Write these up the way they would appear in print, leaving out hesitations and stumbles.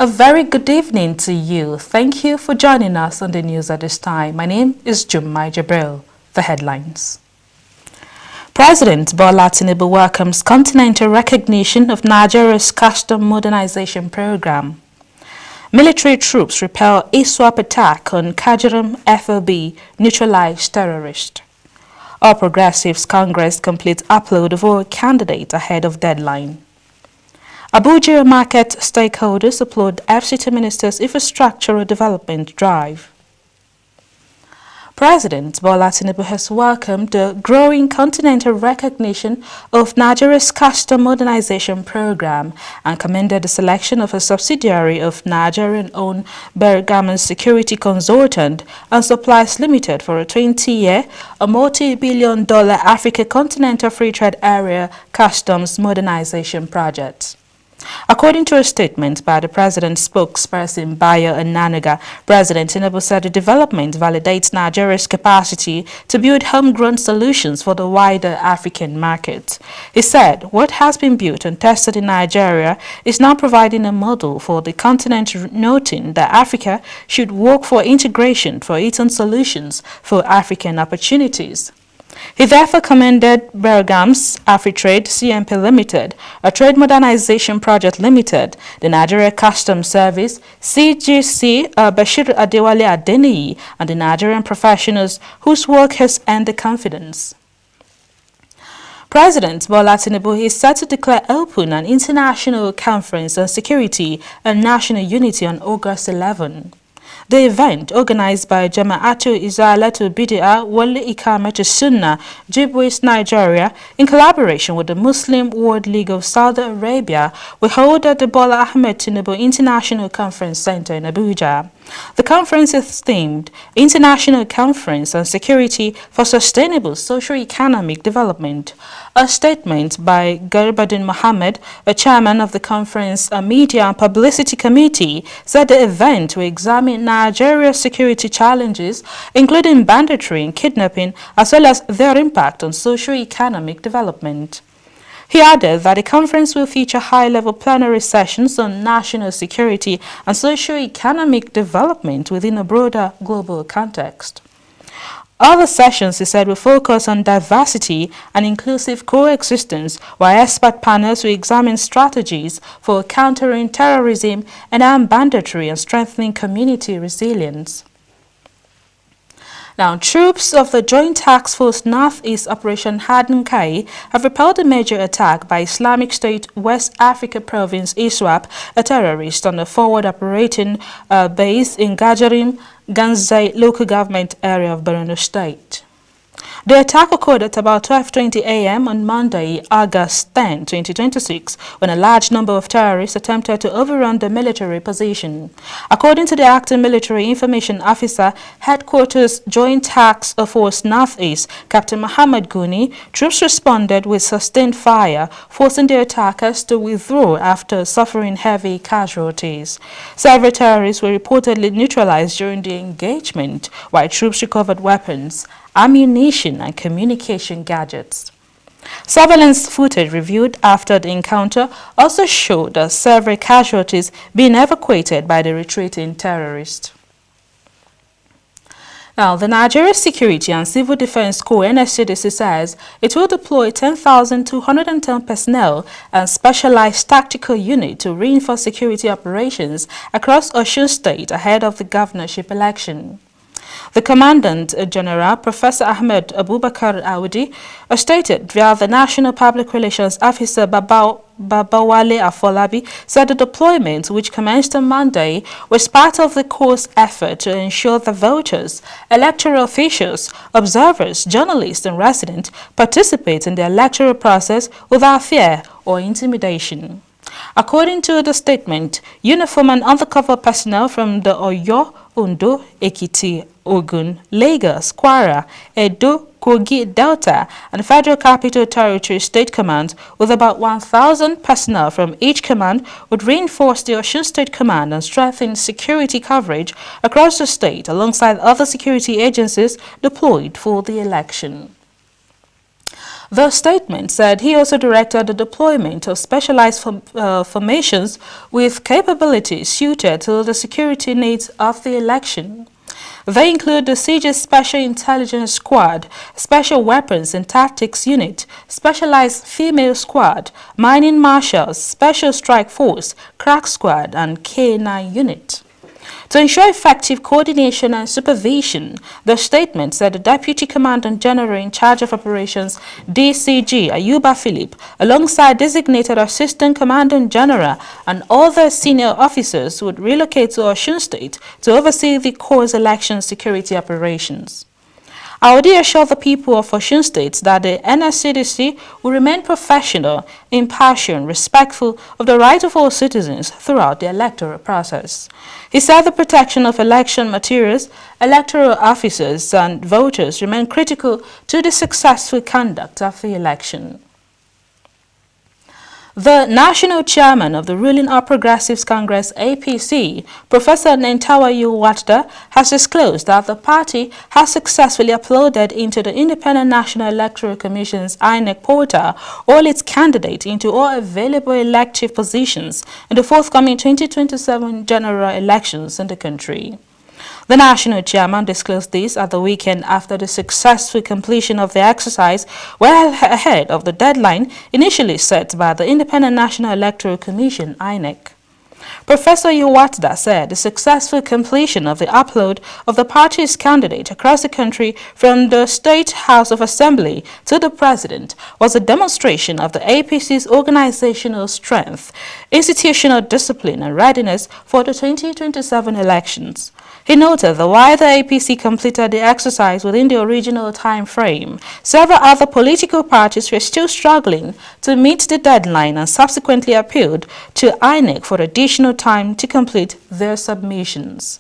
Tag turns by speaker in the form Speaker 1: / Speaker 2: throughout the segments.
Speaker 1: A very good evening to you. Thank you for joining us on the news at this time. My name is Jummai Jabril. The headlines. President Bola Tinubu welcomes continental recognition of Nigeria's custom modernization program. Military troops repel ISWAP attack on Kajiram FOB, neutralize terrorist. All Progressives Congress completes upload of all candidates ahead of deadline. Abuja market stakeholders applaud FCT Minister's infrastructural development drive. President Bola Tinubu has welcomed the growing continental recognition of Nigeria's custom modernization program and commended the selection of a subsidiary of Nigerian-owned Bergaman Security Consultant and Supplies Limited for a 20-year, a multi-billion-dollar Africa Continental Free Trade Area customs modernization project. According to a statement by the president's spokesperson, Bayo Onanuga, President Tinubu said the development validates Nigeria's capacity to build homegrown solutions for the wider African market. He said, what has been built and tested in Nigeria is now providing a model for the continent, noting that Africa should work for integration for its own solutions for African opportunities. He therefore commended Bergam's Afritrade CMP Limited, a trade modernization project limited, the Nigeria Customs Service, CGC Bashir Adewale Adeniyi, and the Nigerian professionals whose work has earned the confidence. President Bola Tinubu is set to declare open an international conference on security and national unity on August 11. The event, organized by Jama'atu Izalatu Bid'a Wali Ikamatu Sunnah, Jibwis, Nigeria, in collaboration with the Muslim World League of Saudi Arabia, will hold at the Bola Ahmed Tinubu International Conference Center in Abuja. The conference is themed International Conference on Security for Sustainable Socio-Economic Development. A statement by Garbadin Mohammed, a chairman of the conference Media and Publicity Committee, said the event will examine Nigeria's security challenges, including banditry and kidnapping, as well as their impact on socio-economic development. He added that the conference will feature high-level plenary sessions on national security and socio-economic development within a broader global context. Other sessions, he said, will focus on diversity and inclusive coexistence, while expert panels will examine strategies for countering terrorism and armed banditry and strengthening community resilience. Now, troops of the Joint Task Force Northeast Operation Harden Kai have repelled a major attack by Islamic State West Africa Province ISWAP, a terrorist on a forward operating base in Gajarim, Ganzai local government area of Borno State. The attack occurred at about 12:20 a.m. on Monday, August 10, 2026, when a large number of terrorists attempted to overrun the military position. According to the acting military information officer, Headquarters Joint Task Force Northeast, Captain Muhammad Guni, troops responded with sustained fire, forcing the attackers to withdraw after suffering heavy casualties. Several terrorists were reportedly neutralized during the engagement, while troops recovered weapons, ammunition and communication gadgets. Surveillance footage reviewed after the encounter also showed several casualties being evacuated by the retreating terrorists. Now, the Nigeria Security and Civil Defense Corps NSCDC says it will deploy 10,210 personnel and specialized tactical unit to reinforce security operations across Osun State ahead of the governorship election. The Commandant General, Professor Ahmed Abubakar Audi, stated via the National Public Relations Officer Babawale Afolabi, said the deployment, which commenced on Monday, was part of the Corps' effort to ensure that voters, electoral officials, observers, journalists and residents participate in the electoral process without fear or intimidation. According to the statement, uniform and undercover personnel from the Oyo, Ondo, Ekiti, Ogun, Lagos, Kwara, Edo, Kogi, Delta, and Federal Capital Territory State Command, with about 1,000 personnel from each command, would reinforce the Osun State Command and strengthen security coverage across the state alongside other security agencies deployed for the election. The statement said he also directed the deployment of specialized formations with capabilities suited to the security needs of the election. They include the Siege's Special Intelligence Squad, Special Weapons and Tactics Unit, Specialized Female Squad, Mining Marshals, Special Strike Force, Crack Squad, and K9 Unit. To ensure effective coordination and supervision, the statement said the Deputy Commandant General in charge of operations, DCG Ayuba Philip, alongside designated Assistant Commandant General and other senior officers would relocate to Osun State to oversee the Corps' election security operations. Audi assured the people of Osun State that the NSCDC will remain professional, impartial, and respectful of the rights of all citizens throughout the electoral process. He said the protection of election materials, electoral officers, and voters remain critical to the successful conduct of the election. The national chairman of the ruling All Progressives Congress APC, Professor Nentawa Yilwatda, has disclosed that the party has successfully uploaded into the Independent National Electoral Commission's INEC portal all its candidates into all available elective positions in the forthcoming 2027 general elections in the country. The national chairman disclosed this at the weekend after the successful completion of the exercise, well ahead of the deadline initially set by the Independent National Electoral Commission, INEC. Professor Yilwatda said the successful completion of the upload of the party's candidate across the country from the State House of Assembly to the President was a demonstration of the APC's organizational strength, institutional discipline and readiness for the 2027 elections. He noted that while the APC completed the exercise within the original time frame, several other political parties were still struggling to meet the deadline and subsequently appealed to INEC for additional time to complete their submissions.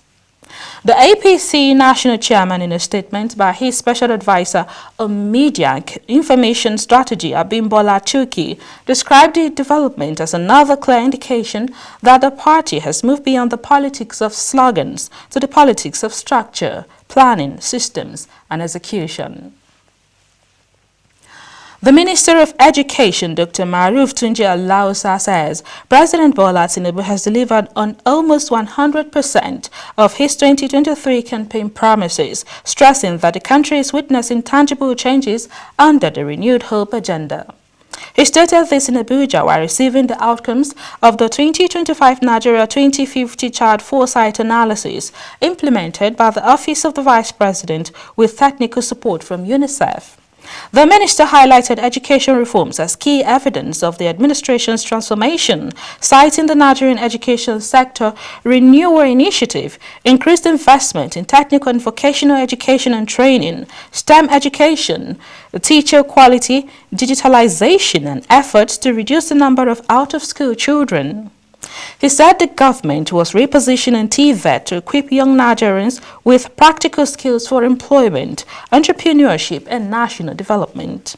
Speaker 1: The APC national chairman, in a statement by his special advisor on media and information strategy, Abimbola Chuki, described the development as another clear indication that the party has moved beyond the politics of slogans to the politics of structure, planning, systems, and execution. The Minister of Education, Dr. Maruf Tunji Alausa, says President Bola Tinubu has delivered on almost 100% of his 2023 campaign promises, stressing that the country is witnessing tangible changes under the Renewed Hope agenda. He stated this in Abuja while receiving the outcomes of the 2025 Nigeria 2050 Child Foresight Analysis implemented by the Office of the Vice President with technical support from UNICEF. The minister highlighted education reforms as key evidence of the administration's transformation, citing the Nigerian education sector renewal initiative, increased investment in technical and vocational education and training, STEM education, teacher quality, digitalization, and efforts to reduce the number of out-of-school children. He said the government was repositioning TVET to equip young Nigerians with practical skills for employment, entrepreneurship, and national development.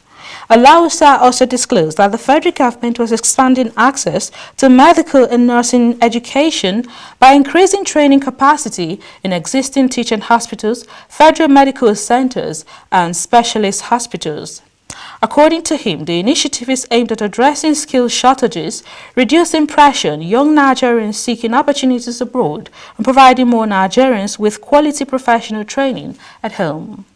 Speaker 1: Alausa also disclosed that the federal government was expanding access to medical and nursing education by increasing training capacity in existing teaching hospitals, federal medical centers, and specialist hospitals. According to him, the initiative is aimed at addressing skill shortages, reducing pressure on young Nigerians seeking opportunities abroad, and providing more Nigerians with quality professional training at home.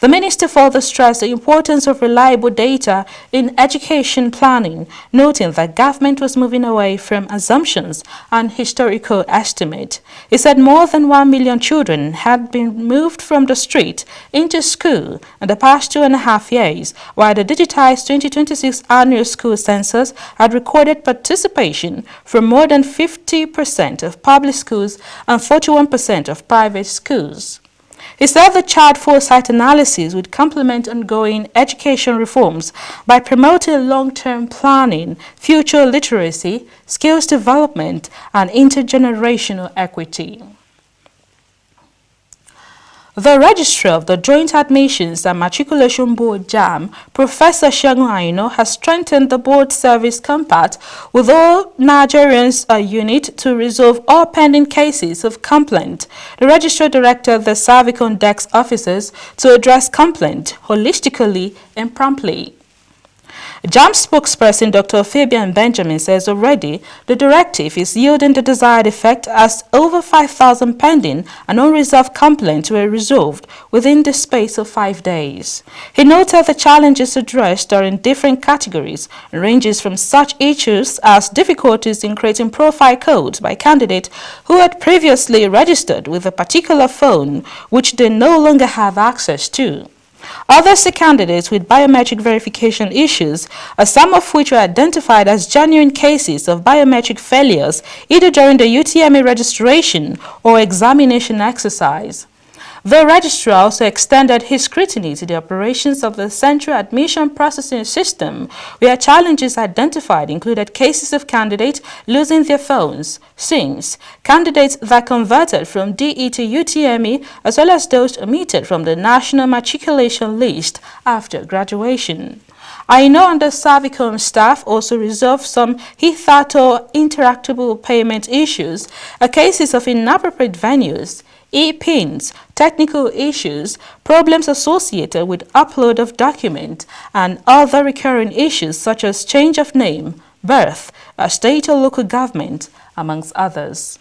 Speaker 1: The minister further stressed the importance of reliable data in education planning, noting that government was moving away from assumptions and historical estimate. He said more than 1 million children had been moved from the street into school in the past 2.5 years, while the digitized 2026 annual school census had recorded participation from more than 50% of public schools and 41% of private schools. He said the Child Foresight Analysis would complement ongoing education reforms by promoting long-term planning, future literacy, skills development, and intergenerational equity. The Registrar of the Joint Admissions and Matriculation Board JAMB, Professor Segun Aino, has strengthened the board service compact with all Nigerians unit to resolve all pending cases of complaint. The Registrar directed the Cervical Desk officers to address complaint holistically and promptly. JAMB spokesperson Dr. Fabian Benjamin says already the directive is yielding the desired effect as over 5,000 pending and unresolved complaints were resolved within the space of 5 days. He noted the challenges addressed are in different categories and ranges from such issues as difficulties in creating profile codes by candidates who had previously registered with a particular phone which they no longer have access to. Others are candidates with biometric verification issues, some of which were identified as genuine cases of biometric failures either during the UTME registration or examination exercise. The registrar also extended his scrutiny to the operations of the Central Admission Processing System, where challenges identified included cases of candidates losing their phones, SIMs, candidates that converted from DE to UTME, as well as those omitted from the National Matriculation List after graduation. I know and the Savicom staff also resolved some hitherto interactable payment issues, cases of inappropriate venues, e-pins, technical issues, problems associated with upload of document, and other recurring issues such as change of name, birth, state or local government, amongst others.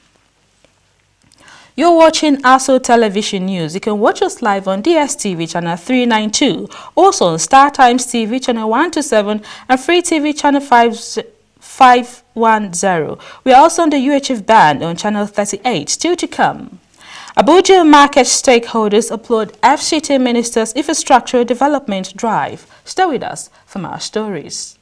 Speaker 1: You're watching ASO Television News. You can watch us live on DSTV channel 392, also on Star Times TV channel 127 and Free TV channel 510. We are also on the UHF band on channel 38, still to come. Abuja market stakeholders applaud FCT Minister's infrastructure development drive. Stay with us for more stories.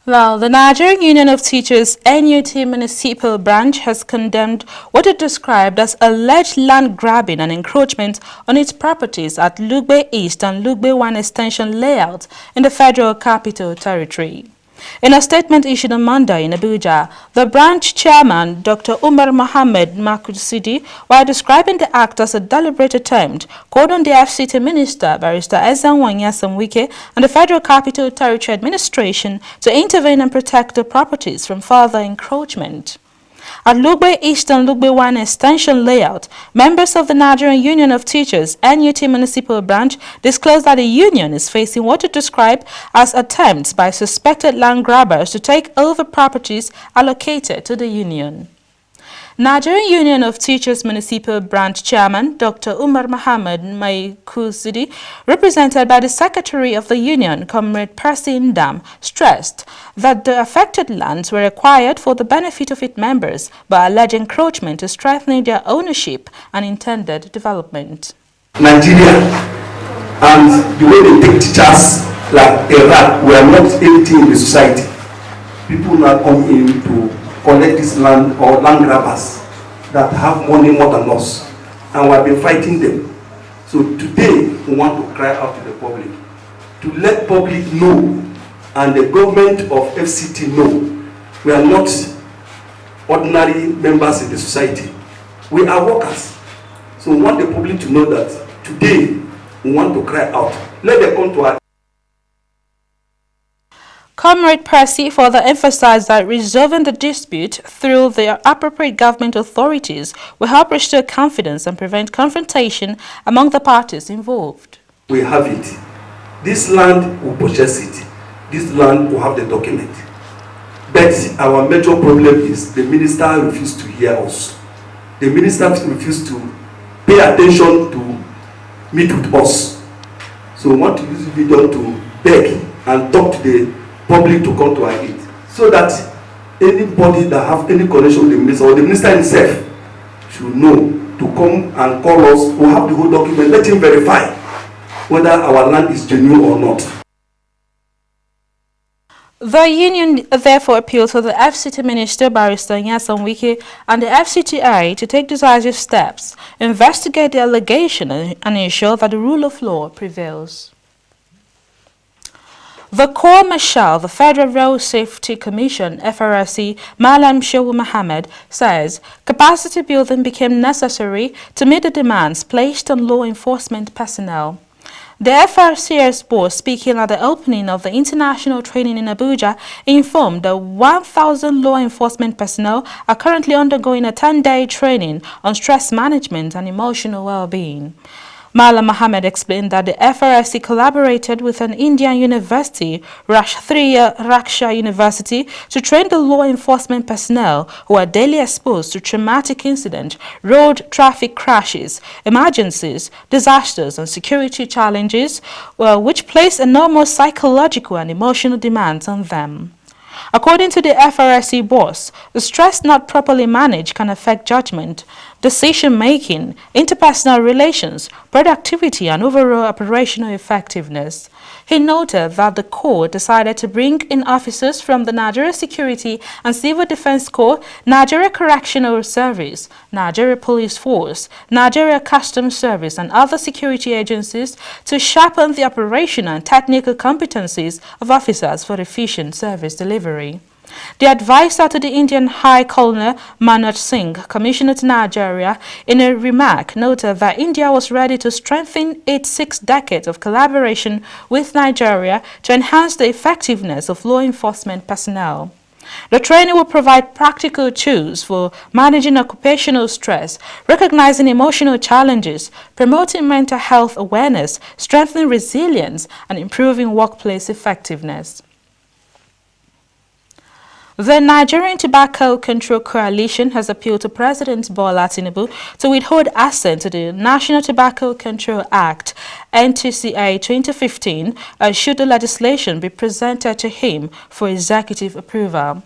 Speaker 1: Well, the Nigerian Union of Teachers NUT Municipal Branch has condemned what it described as alleged land grabbing and encroachment on its properties at Lugbe East and Lugbe 1 Extension layout in the Federal Capital Territory. In a statement issued on Monday in Abuja, the branch chairman, Dr. Umar Mohammed Makusidi, while describing the act as a deliberate attempt, called on the FCT Minister, Barrister Ezenwanya Samwike, and the Federal Capital Territory Administration to intervene and protect the properties from further encroachment. At Lugbe East and Lugbe 1 Extension layout, members of the Nigerian Union of Teachers NUT Municipal Branch disclosed that the union is facing what it described as attempts by suspected land grabbers to take over properties allocated to the union. Nigerian Union of Teachers Municipal Branch Chairman Dr. Umar Mohammed Makusidi, represented by the Secretary of the Union, Comrade Percy Ndam, stressed that the affected lands were acquired for the benefit of its members by alleged encroachment to strengthen their ownership and intended development.
Speaker 2: Nigeria and the way they take teachers like a rat were not anything in the society. People now come in to collect this land or land grabbers that have money more than us, and we have been fighting them. So today we want to cry out to the public to let public know and the government of FCT know we are not ordinary members in the society. We are workers. So we want the public to know that today we want to cry out. Let them come to our.
Speaker 1: Comrade Percy further emphasized that resolving the dispute through the appropriate government authorities will help restore confidence and prevent confrontation among the parties involved.
Speaker 2: We have it. This land will possess it. This land will have the document. But our major problem is the minister refused to hear us. The minister refused to pay attention to meet with us. So we want to use the video to beg and talk to the public to come to our aid, so that anybody that have any connection with the minister or the minister himself should know to come and call us. We'll have the whole document. Let him verify whether our land is genuine or not.
Speaker 1: The union therefore appealed to the FCT Minister Barrister Nyasan Wike and the FCTI to take decisive steps, investigate the allegation and ensure that the rule of law prevails. The Corps Marshal of the Federal Road Safety Commission, FRSC, Malam Shehu Mohammed, says capacity building became necessary to meet the demands placed on law enforcement personnel. The FRCS board, speaking at the opening of the international training in Abuja, informed that 1,000 law enforcement personnel are currently undergoing a 10-day training on stress management and emotional well-being. Malam Mohammed explained that the FRSC collaborated with an Indian university, Raksha University, to train the law enforcement personnel who are daily exposed to traumatic incidents, road traffic crashes, emergencies, disasters, and security challenges, which place enormous psychological and emotional demands on them. According to the FRSC boss, the stress not properly managed can affect judgment, decision-making, interpersonal relations, productivity, and overall operational effectiveness. He noted that the Corps decided to bring in officers from the Nigeria Security and Civil Defense Corps, Nigeria Correctional Service, Nigeria Police Force, Nigeria Customs Service, and other security agencies to sharpen the operational and technical competencies of officers for efficient service delivery. The advisor to the Indian High Colonel Manoj Singh, Commissioner to Nigeria, in a remark noted that India was ready to strengthen its 6 decades of collaboration with Nigeria to enhance the effectiveness of law enforcement personnel. The training will provide practical tools for managing occupational stress, recognizing emotional challenges, promoting mental health awareness, strengthening resilience, and improving workplace effectiveness. The Nigerian Tobacco Control Coalition has appealed to President Bola Tinubu to withhold assent to the National Tobacco Control Act, NTCA 2015, should the legislation be presented to him for executive approval.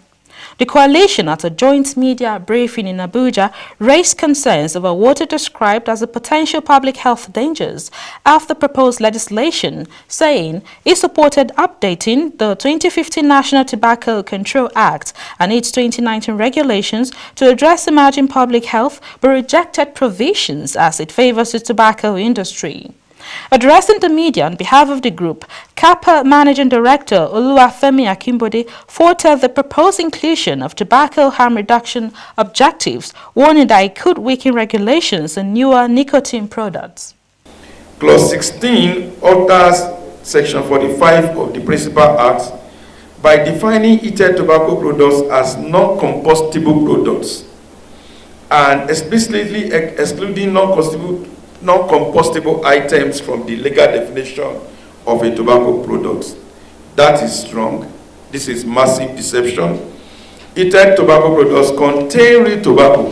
Speaker 1: The coalition, at a joint media briefing in Abuja, raised concerns over what it described as the potential public health dangers of the proposed legislation, saying it supported updating the 2015 National Tobacco Control Act and its 2019 regulations to address emerging public health, but rejected provisions as it favors the tobacco industry. Addressing the media on behalf of the group, CAPA Managing Director Oluwafemi Akimbode faulted the proposed inclusion of tobacco harm reduction objectives, warning that it could weaken regulations on newer nicotine products.
Speaker 3: Clause 16 alters Section 45 of the Principal Act by defining heated tobacco products as non-combustible products and explicitly excluding non-compostable items from the legal definition of a tobacco product. That is strong. This is massive deception. Heated tobacco products contain real tobacco.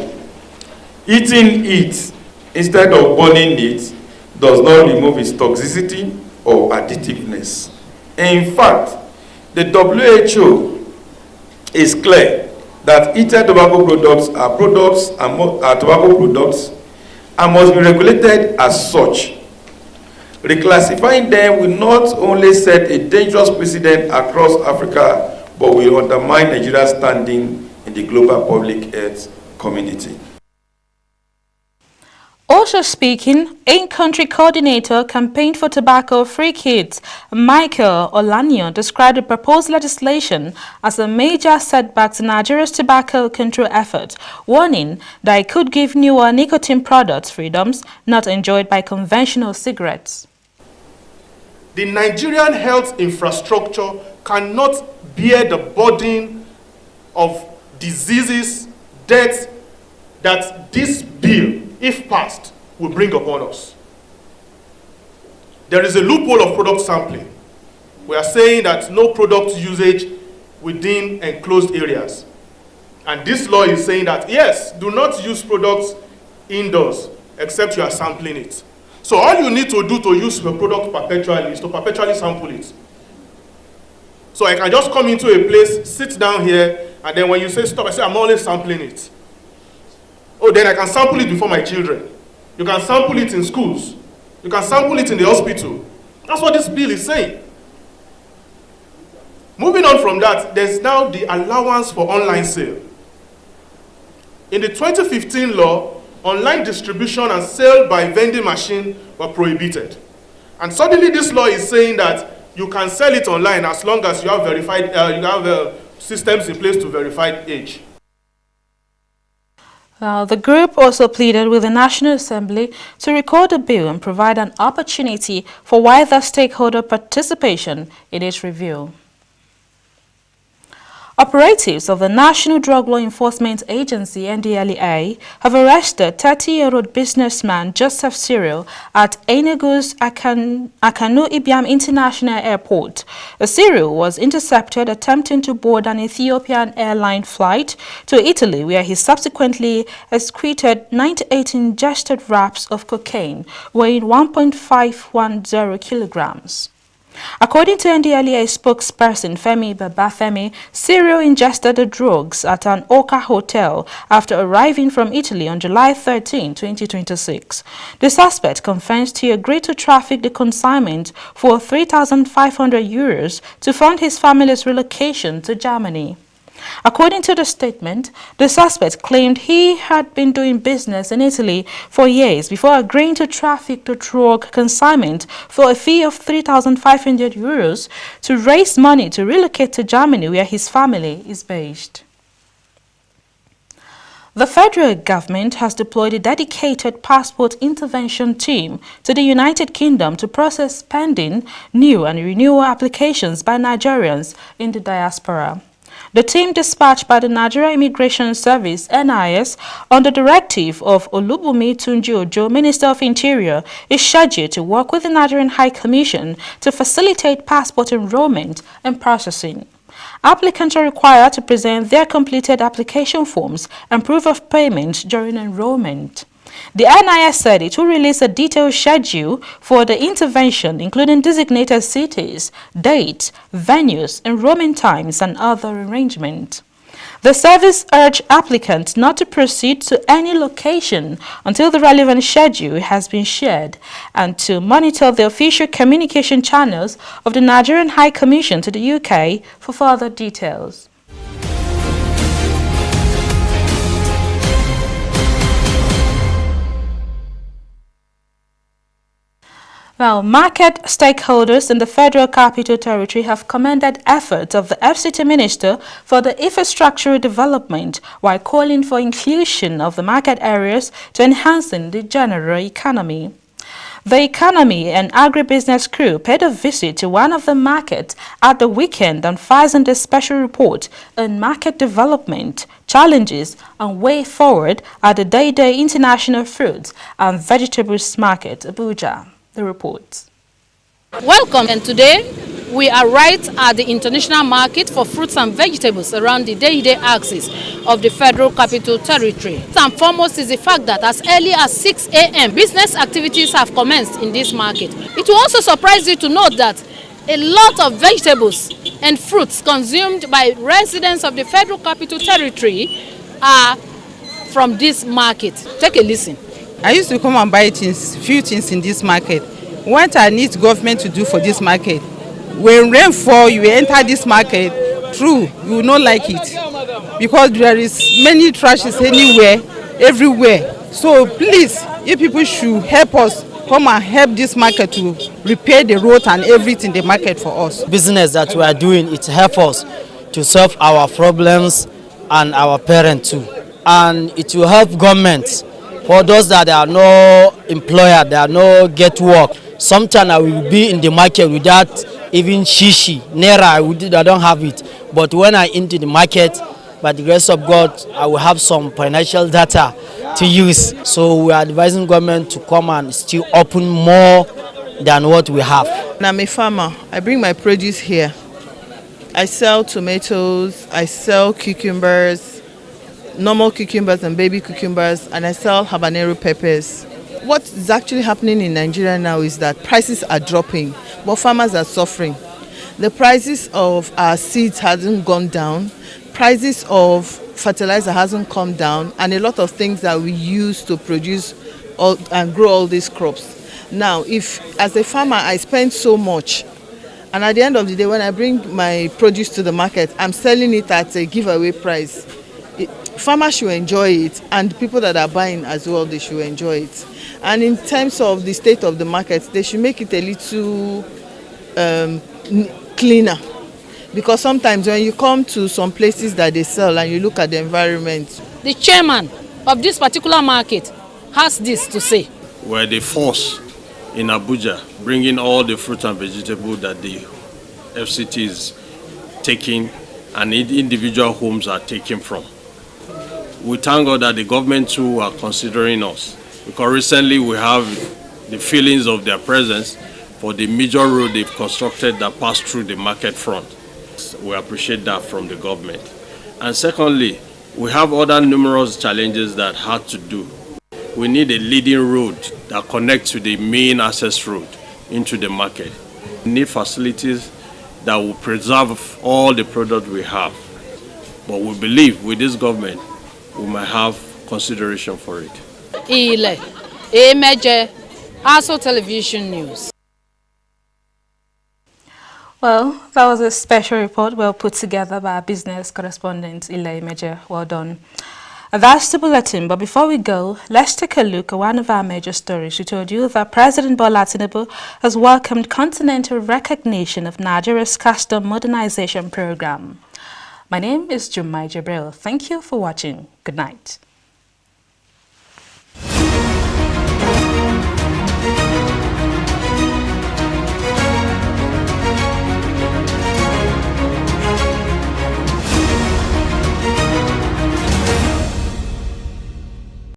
Speaker 3: Eating it instead of burning it does not remove its toxicity or additiveness. In fact, the WHO is clear that heated tobacco products are tobacco products and must be regulated as such. Reclassifying them will not only set a dangerous precedent across Africa, but will undermine Nigeria's standing in the global public health community.
Speaker 1: Also speaking, in-country coordinator campaign for tobacco-free kids, Michael Olanio, described the proposed legislation as a major setback to Nigeria's tobacco control effort, warning that it could give newer nicotine products freedoms not enjoyed by conventional cigarettes.
Speaker 4: The Nigerian health infrastructure cannot bear the burden of diseases, deaths that this bill, if passed, will bring upon us. There is a loophole of product sampling. We are saying that no product usage within enclosed areas. And this law is saying that, yes, do not use products indoors except you are sampling it. So all you need to do to use your product perpetually is to perpetually sample it. So I can just come into a place, sit down here, and then when you say stop, I say I'm only sampling it. Oh, then I can sample it before my children. You can sample it in schools. You can sample it in the hospital. That's what this bill is saying. Moving on from that, there's now the allowance for online sale. In the 2015 law, online distribution and sale by vending machine were prohibited. And suddenly this law is saying that you can sell it online as long as you have verified, systems in place to verify age.
Speaker 1: The group also pleaded with the National Assembly to record the bill and provide an opportunity for wider stakeholder participation in its review. Operatives of the National Drug Law Enforcement Agency, NDLEA, have arrested 30-year-old businessman Joseph Cyril at Enugu's Akanu Ibiam International Airport. Cyril was intercepted attempting to board an Ethiopian airline flight to Italy, where he subsequently excreted 98 ingested wraps of cocaine weighing 1.510 kilograms. According to NDLEA spokesperson Femi Babafemi, Cyril ingested the drugs at an Oka hotel after arriving from Italy on July 13, 2026. The suspect confessed he agreed to traffic the consignment for 3,500 euros to fund his family's relocation to Germany. According to the statement, the suspect claimed he had been doing business in Italy for years before agreeing to traffic the drug consignment for a fee of 3,500 euros to raise money to relocate to Germany, where his family is based. The federal government has deployed a dedicated passport intervention team to the United Kingdom to process pending, new and renewal applications by Nigerians in the diaspora. The team dispatched by the Nigeria Immigration Service, NIS, on the directive of Olubunmi Tunji Ojo, Minister of Interior, is scheduled to work with the Nigerian High Commission to facilitate passport enrollment and processing. Applicants are required to present their completed application forms and proof of payment during enrollment. The NIS said it will release a detailed schedule for the intervention, including designated cities, dates, venues, enrollment times, and other arrangements. The service urged applicants not to proceed to any location until the relevant schedule has been shared and to monitor the official communication channels of the Nigerian High Commission to the UK for further details. Well, market stakeholders in the Federal Capital Territory have commended efforts of the FCT Minister for the infrastructural development while calling for inclusion of the market areas to enhancing the general economy. The Economy and Agribusiness crew paid a visit to one of the markets at the weekend and filed a special report on market development, challenges and way forward at the Day-Day International Fruits and Vegetables Market, Abuja. The report.
Speaker 5: Welcome, and today we are right at the international market for fruits and vegetables around the day-to-day axis of the Federal Capital Territory. First and foremost is the fact that as early as 6 a.m. business activities have commenced in this market. It will also surprise you to note that a lot of vegetables and fruits consumed by residents of the Federal Capital Territory are from this market. Take a listen.
Speaker 6: I used to come and buy few things in this market. What I need government to do for this market, when rain fall, you enter this market, true, you will not like it. Because there is many trashes anywhere, everywhere. So please, you people should help us, come and help this market to repair the road and everything in the market for us.
Speaker 7: Business that we are doing, it helps us to solve our problems and our parents too. And it will help government. For those that are no employer, they are no get work. Sometimes I will be in the market without even shishi, naira, I don't have it. But when I into the market, by the grace of God, I will have some financial data to use. So we are advising government to come and still open more than what we have.
Speaker 6: I'm a farmer. I bring my produce here. I sell tomatoes, I sell cucumbers, normal cucumbers and baby cucumbers, and I sell habanero peppers. What is actually happening in Nigeria now is that prices are dropping, but farmers are suffering. The prices of our seeds hasn't gone down. Prices of fertilizer hasn't come down, and a lot of things that we use to produce and grow all these crops. Now, if as a farmer I spend so much, and at the end of the day when I bring my produce to the market, I'm selling it at a giveaway price, farmers should enjoy it, and people that are buying as well, they should enjoy it. And in terms of the state of the market, they should make it a little cleaner, because sometimes when you come to some places that they sell and you look at the environment.
Speaker 5: The chairman of this particular market has this to say.
Speaker 8: We're the force in Abuja bringing all the fruit and vegetables that the FCT is taking and individual homes are taking from. We thank God that the government too are considering us, because recently we have the feelings of their presence for the major road they've constructed that passed through the market front. We appreciate that from the government. And secondly, we have other numerous challenges that had to do. We need a leading road that connects to the main access road into the market. We need facilities that will preserve all the product we have. But we believe with this government, we might have consideration for it.
Speaker 5: Ile Emeje, ASO Television News.
Speaker 1: Well, that was a special report well put together by our business correspondent, Ile Emeje. Well done. That's the bulletin, but before we go, let's take a look at one of our major stories. We told you that President Bola Tinubu has welcomed continental recognition of Nigeria's custom modernization program. My name is Jumai Jabril. Thank you for watching. Good night.